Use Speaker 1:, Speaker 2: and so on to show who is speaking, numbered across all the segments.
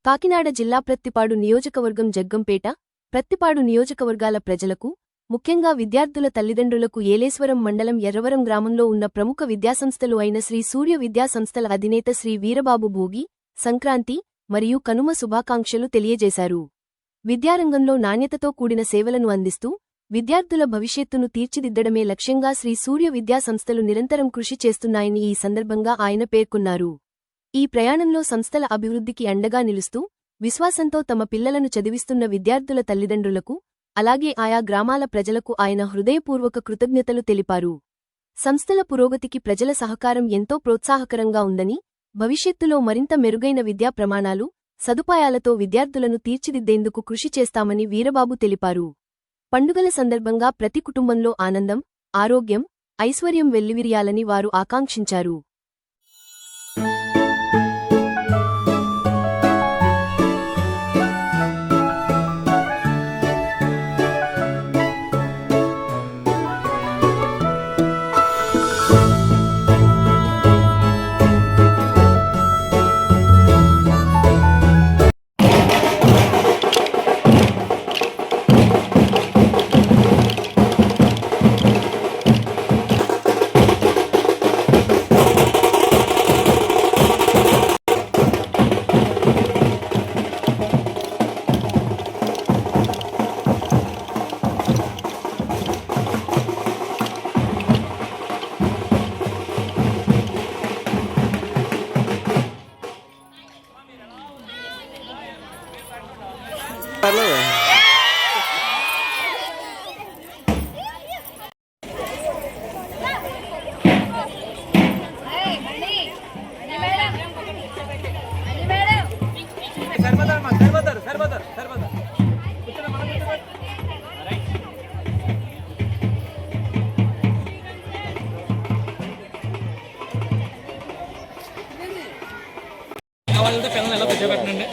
Speaker 1: కాకినాడ జిల్లా ప్రత్తిపాడు నియోజకవర్గం జగ్గంపేట, ప్రత్తిపాడు నియోజకవర్గాల ప్రజలకు, ముఖ్యంగా విద్యార్థుల తల్లిదండ్రులకు ఏలేశ్వరం మండలం ఎర్రవరం గ్రామంలో ఉన్న ప్రముఖ విద్యాసంస్థలు అయిన శ్రీ సూర్య విద్యాసంస్థల అధినేత శ్రీ వీరబాబు భోగి, సంక్రాంతి మరియు కనుమ శుభాకాంక్షలు తెలియజేశారు. విద్యారంగంలో నాణ్యతతో కూడిన సేవలను అందిస్తూ విద్యార్థుల భవిష్యత్తును తీర్చిదిద్దడమే లక్ష్యంగా శ్రీ సూర్య విద్యాసంస్థలు నిరంతరం కృషి చేస్తున్నాయని ఈ సందర్భంగా ఆయన పేర్కొన్నారు. ఈ ప్రయాణంలో సంస్థల అభివృద్ధికి అండగా నిలుస్తూ విశ్వాసంతో తమ పిల్లలను చదివిస్తున్న విద్యార్థుల తల్లిదండ్రులకు, అలాగే ఆయా గ్రామాల ప్రజలకు ఆయన హృదయపూర్వక కృతజ్ఞతలు తెలిపారు. సంస్థల పురోగతికి ప్రజల సహకారం ఎంతో ప్రోత్సాహకరంగా ఉందని, భవిష్యత్తులో మరింత మెరుగైన విద్యా ప్రమాణాలు, సదుపాయాలతో విద్యార్థులను తీర్చిదిద్దేందుకు కృషి చేస్తామని వీరబాబు తెలిపారు. పండుగల సందర్భంగా ప్రతి కుటుంబంలో ఆనందం, ఆరోగ్యం, ఐశ్వర్యం వెల్లివిరియాలని వారు ఆకాంక్షించారు.
Speaker 2: వాళ్ళతో పిల్లలు ఎలా కూర్చోబెట్టండి.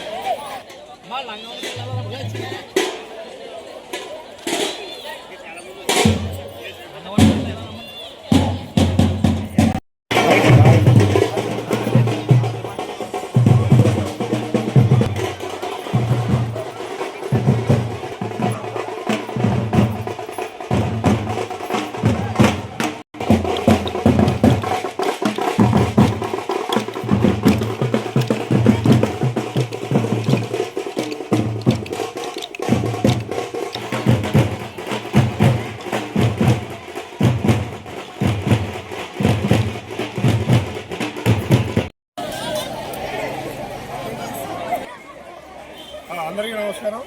Speaker 3: అందరికీ నమస్కారం.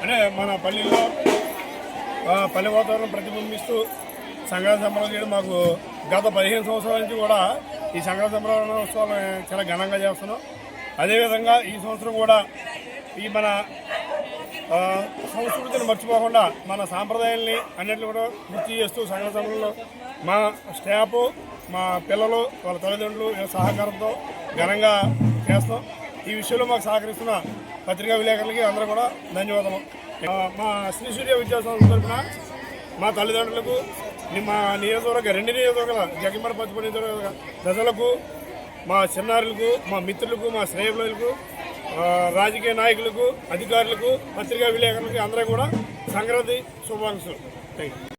Speaker 3: అంటే మన పల్లెల్లో పల్లె వాతావరణం ప్రతిబింబిస్తూ సంక్రాంతి సంబరాలు చేయడం మాకు గత 15 సంవత్సరాల నుంచి కూడా ఈ సంక్రాంతి సంబరాలు చాలా ఘనంగా చేస్తున్నాం. అదేవిధంగా ఈ సంవత్సరం కూడా ఈ మన సంస్కృతిని మర్చిపోకుండా మన సాంప్రదాయాల్ని అన్నింటినీ కూడా గుర్తు చేస్తూ సంక్రాంతి సంబరాల్లో మా స్టాఫ్, మా పిల్లలు, వాళ్ళ తల్లిదండ్రులు సహకారంతో ఘనంగా చేస్తాం. ఈ విషయంలో మాకు సహకరిస్తున్న పత్రికా విలేకరులకి అందరూ కూడా ధన్యవాదాలు. మా శ్రీ సూర్య విద్యాసంస్థ తరఫున మా తల్లిదండ్రులకు, మా నియోజకవర్గ 2 నియోజకవర్గాల జగ్గంపేట పత్తిపాడు నియోజకవర్గ ప్రజలకు, మా చిన్నారులకు, మా మిత్రులకు, మా శ్రేయభిలాషులకు, రాజకీయ నాయకులకు, అధికారులకు, పత్రికా విలేకరులకి అందరూ కూడా సంక్రాంతి శుభాకాంక్షలు. Thank you.